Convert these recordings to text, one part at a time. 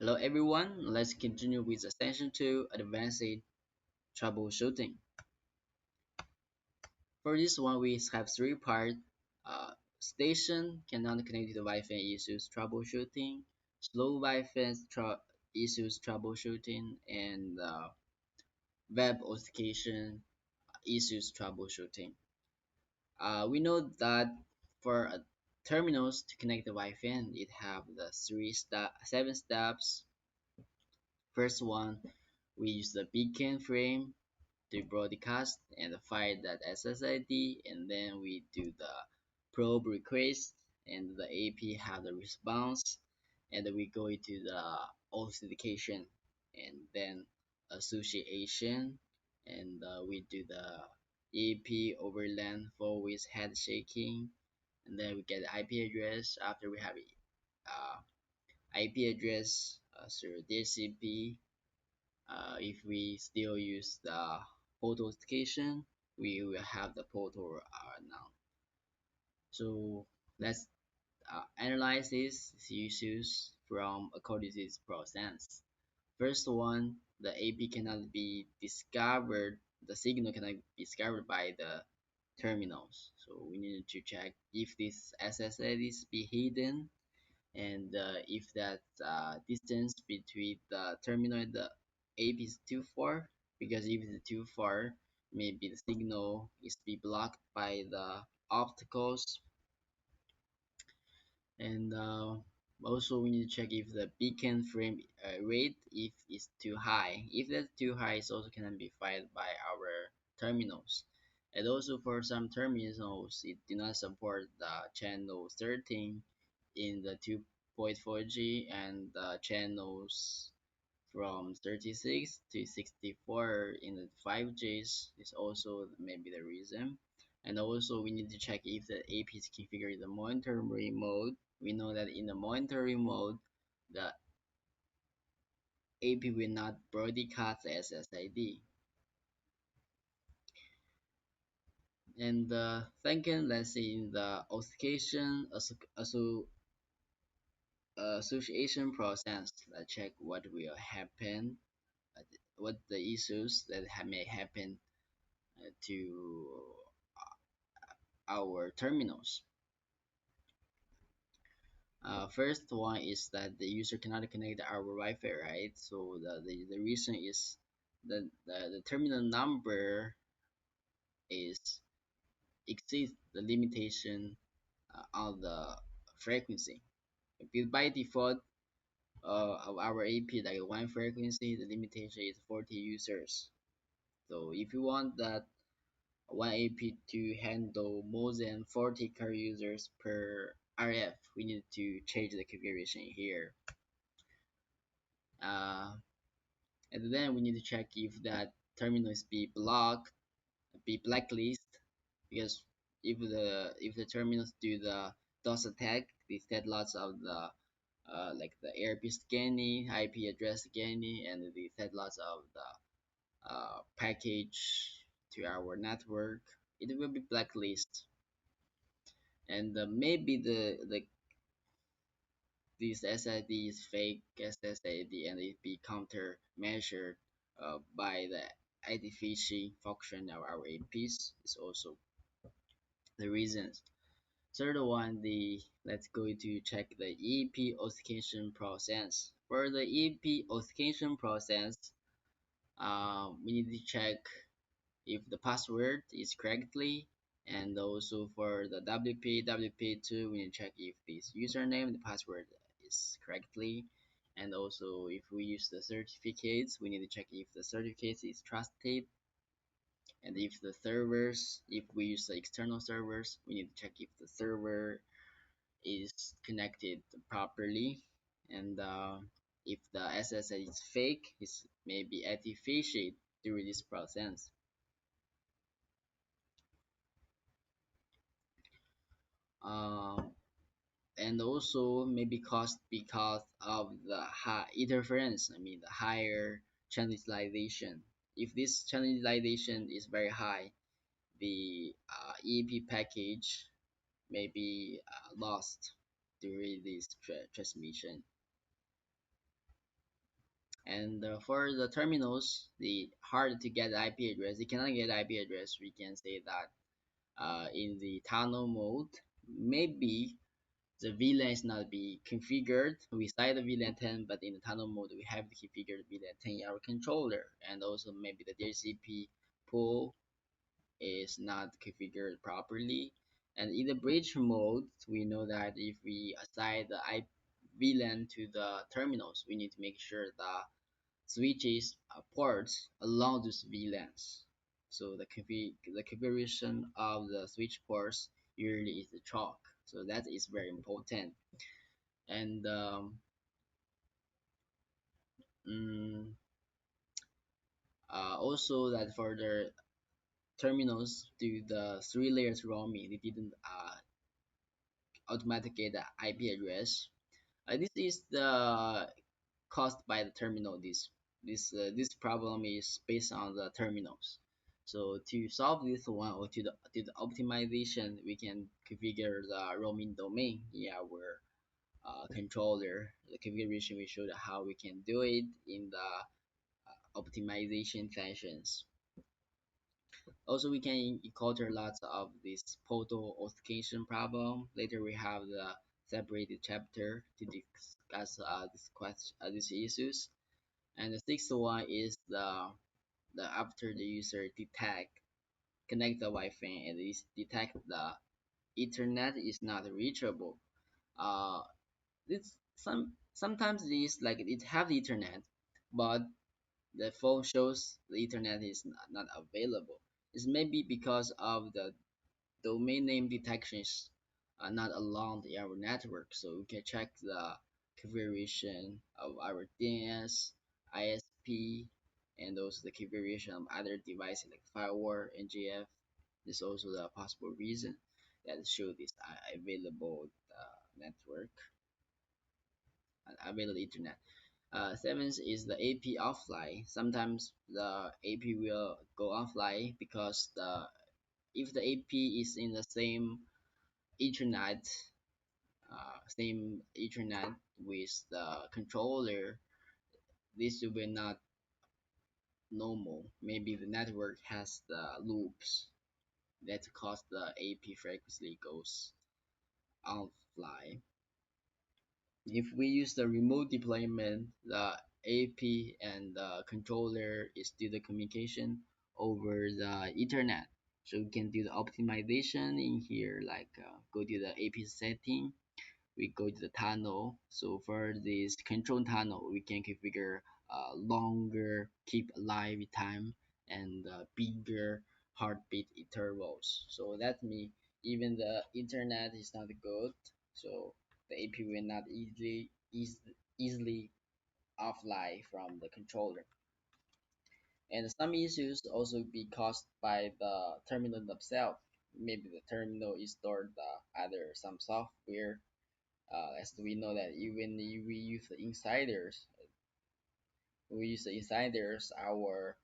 Hello everyone, let's continue with the session 2 advanced troubleshooting. For this one we have three parts. Station cannot connect to the Wi-Fi issues troubleshooting, slow Wi-Fi issues troubleshooting, and web authentication issues troubleshooting. We know that for terminals to connect the Wi-Fi, it have the seven steps. First one, we use the beacon frame to broadcast and fire that SSID, and then we do the probe request, and the AP have the response, and then we go into the authentication, and then association, and we do the AP over LAN for with head shaking, and then we get the IP address after we have IP address through DHCP. If we still use the port authentication, we will have the portal now. So let's analyze these issues from according to this process. First one, the AP cannot be discovered, the signal cannot be discovered by the terminals. So we need to check if this SSID is be hidden, and if that distance between the terminal and the AP is too far, because if it's too far, maybe the signal is be blocked by the obstacles. And also we need to check if the beacon frame rate if it's too high. If that's too high, it also cannot be fired by our terminals. And also for some terminals, it do not support the channel 13 in the 2.4G, and the channels from 36 to 64 in the 5Gs is also maybe the reason. And also we need to check if the AP is configured in the monitoring mode. We know that in the monitoring mode, the AP will not broadcast SSID. And second, let's see in the authentication association process. Let's check what will happen, what the issues that may happen to our terminals. First one is that the user cannot connect our Wi-Fi, right? So the reason is the terminal number is exceeds the limitation of the frequency. Because by default, of our AP, like one frequency, the limitation is 40 users. So if you want that one AP to handle more than 40 car users per RF, we need to change the configuration here. Uh, and then we need to check if that terminal is be blocked, be blacklist, because if the terminals do the DOS attack, they set lots of the like the ARP scanning, IP address scanning, and they set lots of the package to our network. It will be blacklist, and maybe the this SSID is fake SSID, and it be countermeasured by the anti-phishing function of our APs is also the reasons. Third one, the let's go to check the EP authentication process. For the EP authentication process, we need to check if the password is correctly, and also for the WP2, we need to check if this username and the password is correctly, and also if we use the certificates, we need to check if the certificates is trusted, and if we use the external servers, we need to check if the server is connected properly, and if the SSL is fake, it may be anti-phishing during this process. Um, and also maybe caused because of the high interference, I mean the higher channel utilization. If this channel utilization is very high, the EEP package may be lost during this transmission. And for the terminals, the hard to get IP address, you cannot get IP address. We can say that in the tunnel mode, maybe the VLAN is not be configured. We cite the VLAN 10, but in the tunnel mode, we have to configure the VLAN 10 in our controller, and also maybe the DHCP pool is not configured properly. And in the bridge mode, we know that if we assign the VLAN to the terminals, we need to make sure the switches ports along those VLANs. So the configuration of the switch ports usually is the chalk. So that is very important. And mm, also that for the terminals do the three layers roaming, they didn't automatically get the IP address. This is the caused by the terminal. This problem is based on the terminals. So to solve this one, or to the optimization, we can configure the roaming domain in our controller. The configuration we showed how we can do it in the optimization sessions. Also, we can encounter lots of this portal authentication problem. Later, we have the separated chapter to discuss these issues. And the sixth one is the after the user connect the Wi-Fi and is detect the Ethernet is not reachable. Uh, it's sometimes it is like it have the Ethernet, but the phone shows the Ethernet is not available. It's maybe because of the domain name detections are not along our network, so we can check the configuration of our DNS, ISP, and also the configuration of other devices like firewall, NGF. This is also the possible reason that show this available network, available internet. Seventh is the AP offline. Sometimes the AP will go offline because the if the AP is in the same Ethernet with the controller, this will be not normal. Maybe the network has the loops that cause the AP frequency goes offline. If we use the remote deployment, the AP and the controller is do the communication over the Ethernet. So we can do the optimization in here, like go to the AP setting, we go to the tunnel. So for this control tunnel, we can configure longer keep alive time and bigger heartbeat intervals. So that means even the internet is not good, so the AP will not easily offline from the controller. And some issues also be caused by the terminal themselves. Maybe the terminal is stored either some software, as we know that even if we use the insiders, our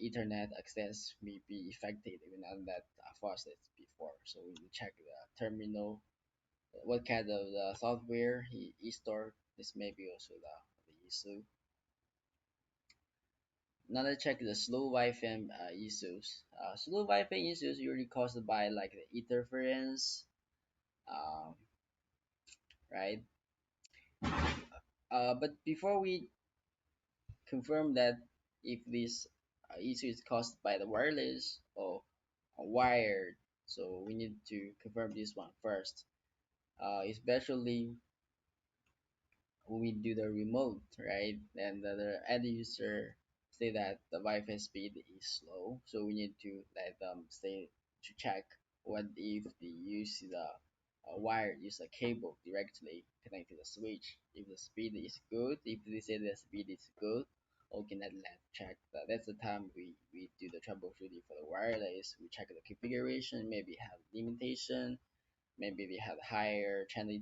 Ethernet access may be affected even on that fast as before. So we need to check the terminal, what kind of the software is stored. This may be also the issue. Now let's check the slow Wi-Fi issues. Slow Wi-Fi issues usually caused by like the interference, um, right? But before we confirm that if this issue is caused by the wireless or wired, so we need to confirm this one first, especially when we do the remote, right? And the end user say that the Wi-Fi speed is slow, so we need to let them say to check what if they use the wire, use a cable directly connect to the switch. If the speed is good, if they say the speed is good, okay, let's check that. That's the time we do the troubleshooting for the wireless. We check the configuration, maybe have limitation, maybe they have higher channel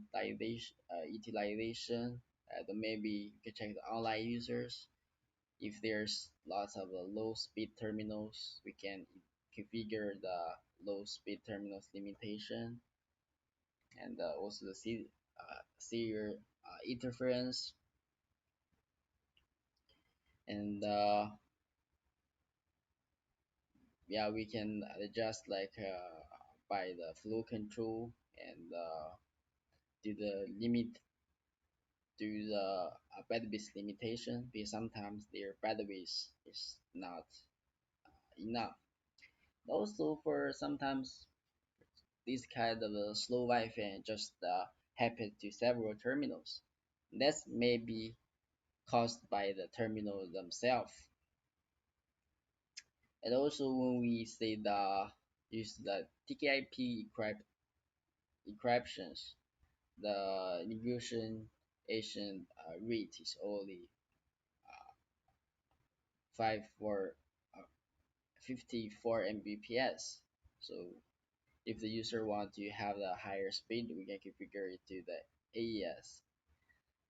utilization. Then maybe you can check the online users. If there's lots of low speed terminals, we can configure the low speed terminals limitation, and also the serial interference. And yeah, we can adjust like by the flow control and do the limit do the bandwidth limitation because sometimes their bandwidth is not enough. Also, for sometimes this kind of a slow Wi-Fi just happen to several terminals. That may be caused by the terminal themselves. And also, when we say the use the TKIP encryptions, the negotiation rate is only 5 for uh, 54 Mbps. So if the user want to have the higher speed, we can configure it to the AES.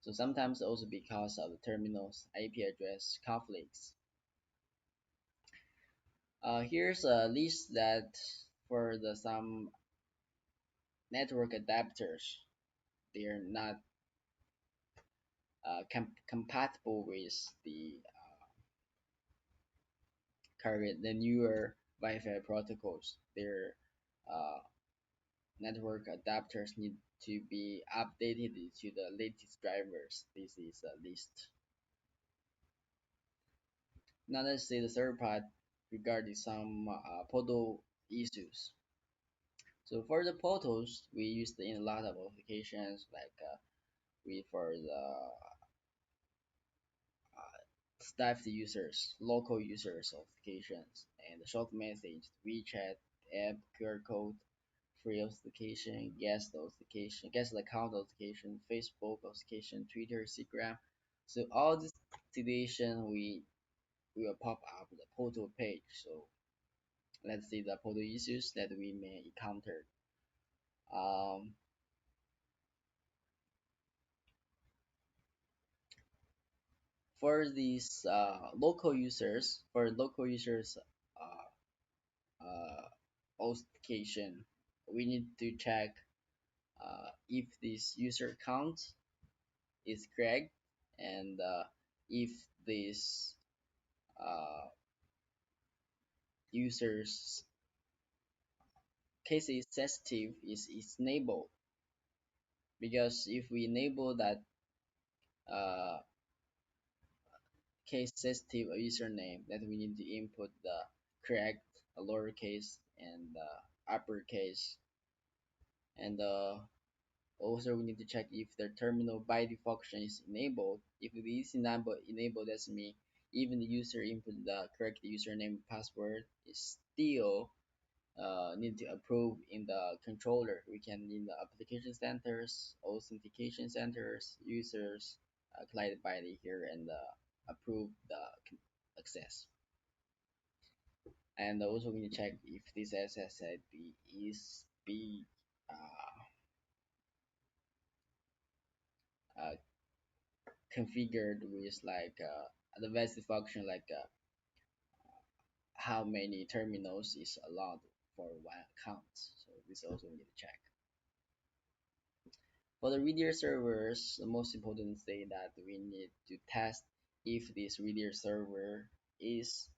So sometimes also because of the terminal's IP address conflicts. Here's a list that for the some network adapters, they are not compatible with the current the newer Wi-Fi protocols. Their uh, network adapters need to be updated to the latest drivers. This is a list. Now let's see the third part regarding some portal issues. So for the portals, we use in a lot of applications like we for the staff users, local users applications, and the short message, WeChat, app, QR code, free authentication, guest authentication, guest account authentication, Facebook authentication, Twitter, Instagram. So all this situation we will pop up the portal page. So let's see the portal issues that we may encounter. Um, for local users authentication, we need to check if this user account is correct and if this uh, user's case is sensitive is enabled because if we enable that uh, case sensitive username that we need to input the correct lowercase and uppercase and also we need to check if the terminal BID function is enabled. If it is enabled, that's mean even the user input the correct username and password is still need to approve in the controller. We can in the application centers, authentication centers, users, client BID here and approve the access. And also we need to check if this SSID is be uh, configured with like advanced function like how many terminals is allowed for one account. So this also we need to check. For the reader servers, the most important thing that we need to test if this reader server is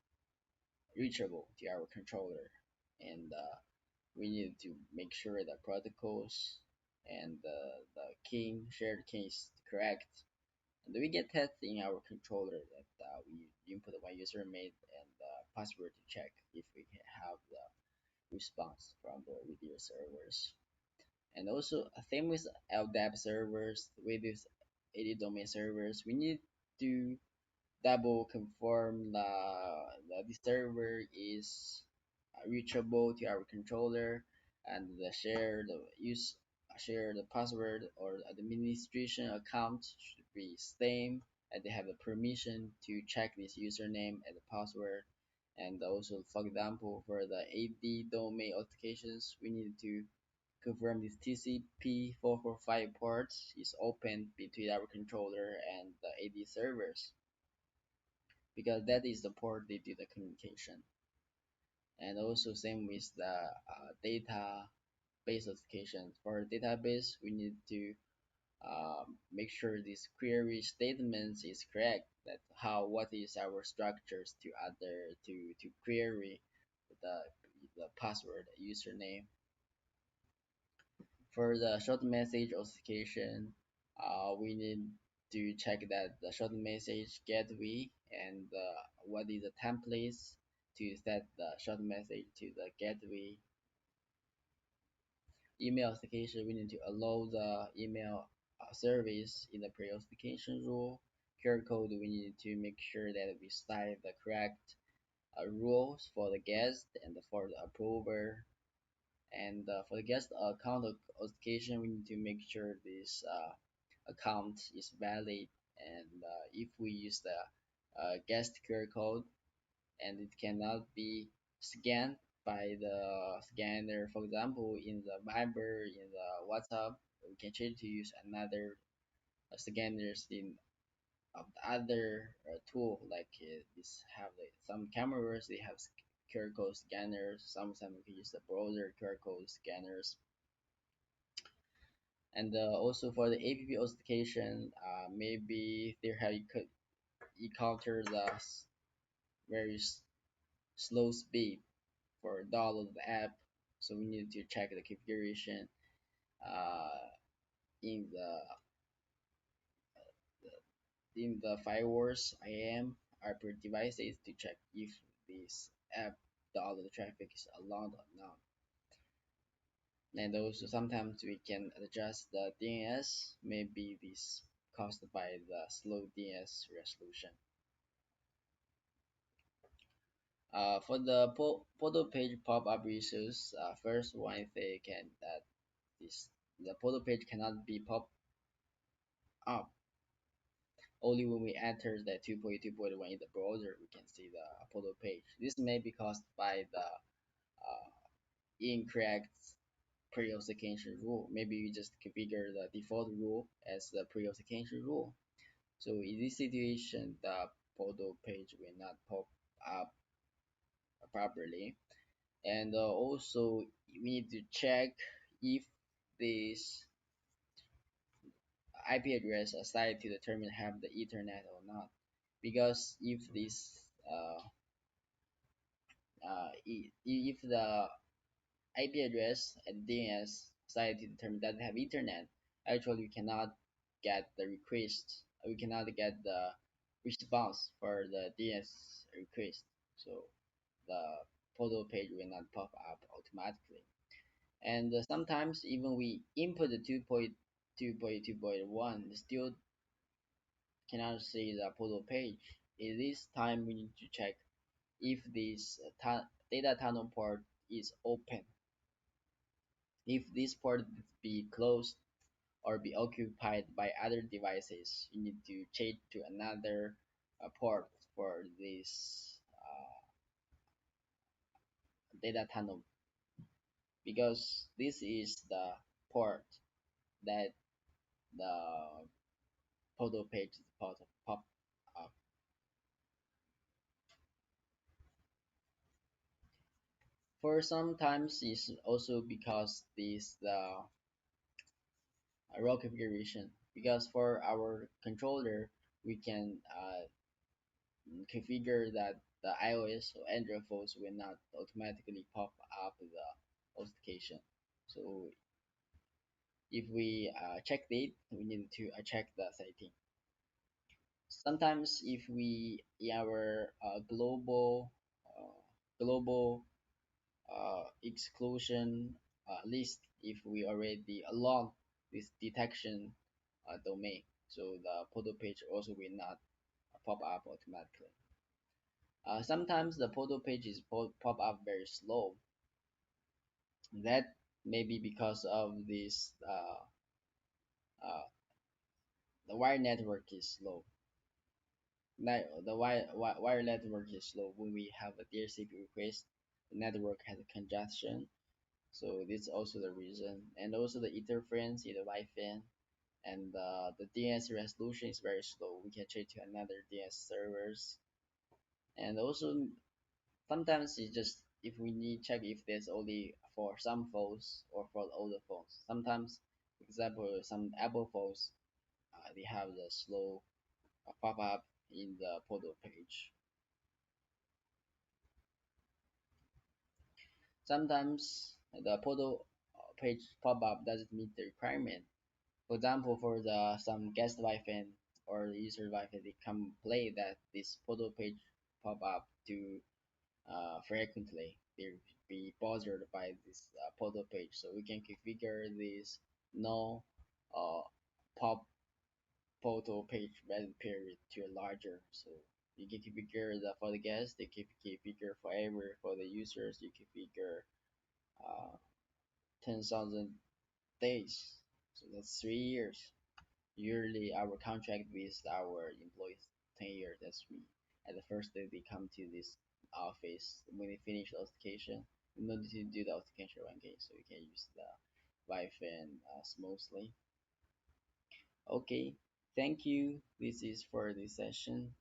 reachable to our controller, and we need to make sure that protocols and the key shared key is correct. And we get tests in our controller that we input one user made and password to check if we can have the response from the video servers. And also, same with LDAP servers, with this AD domain servers, we need to double confirm the server is reachable to our controller and the share the password or administration account should be same and they have the permission to check this username and the password. And also for example for the AD domain authentications we need to confirm this TCP 445 port is open between our controller and the AD servers because that is the port they do the communication. And also same with the database authentication. For database, we need to make sure this query statements is correct. That how what is our structures to other to query the the password username. For the short message authentication, we need to check that the short message gateway and what is the templates to set the short message to the gateway. Email authentication, we need to allow the email service in the pre-authentication rule. QR code, we need to make sure that we cite the correct rules for the guest and for the approver. And for the guest account authentication, we need to make sure this account is valid. And if we use the guest QR code and it cannot be scanned by the scanner, for example, in the Viber, in the WhatsApp, we can change to use another scanners in of the other tool like this have some cameras they have QR code scanners. Sometimes we can use the browser QR code scanners. And also for the app authentication, maybe there have you could encounter the very slow speed for download the app, so we need to check the configuration uh, in the firewalls IAM are per devices to check if this app download traffic is allowed or not. And also sometimes we can adjust the DNS, maybe this caused by the slow DNS resolution. For the photo page pop-up issues, first one they can that this the photo page cannot be pop up only when we enter the 2.2.1 in the browser. We can see the photo page. This may be caused by the incorrect pre-authentication rule. Maybe you just configure the default rule as the pre-authentication rule. So in this situation, the photo page will not pop up properly. And also we need to check if this IP address assigned to the terminal have the Ethernet or not. Because if this if the IP address and DNS assigned to the terminal doesn't have Ethernet, actually we cannot get the request. We cannot get the response for the DNS request. So the photo page will not pop up automatically. And sometimes even we input the 2.2.1, still cannot see the photo page. In this time, we need to check if this data tunnel port is open. If this port be closed or be occupied by other devices, you need to change to another port for this data tunnel, because this is the port that the photo page is pop up. For sometimes it's also because this the raw configuration, because for our controller we can configure that the iOS or Android phones will not automatically pop up the authentication. So if we check it, we need to check the setting. Sometimes if we in our global exclusion list, if we already along this detection domain, so the photo page also will not pop up automatically. Sometimes the photo page is pop up very slow. That may be because of this uh, the wire network is slow. The wire network is slow. When we have a DHCP request, the network has a congestion. So this is also the reason, and also the interference in the Wi-Fi, and the DNS resolution is very slow. We can change to another DNS servers, and also sometimes it's just if we need check if there's only for some phones or for all the phones. Sometimes, for example, some Apple phones, they have the slow pop-up in the photo page. Sometimes the photo page pop-up doesn't meet the requirement. For example, for the some guest Wi-Fi or the user Wi-Fi, they complain that this photo page pop up too frequently. They be bothered by this photo page, so we can configure this no pop photo page valid period to a larger. So you can configure the for the guests, they can configure forever for the users. You configure 10,000 days. So that's 3 years. Yearly, our contract with our employees 10 years. That's we. At the first day they come to this office when they finish the authentication. We need to do the authentication again, so we can use the Wi-Fi smoothly. Okay, thank you. This is for this session.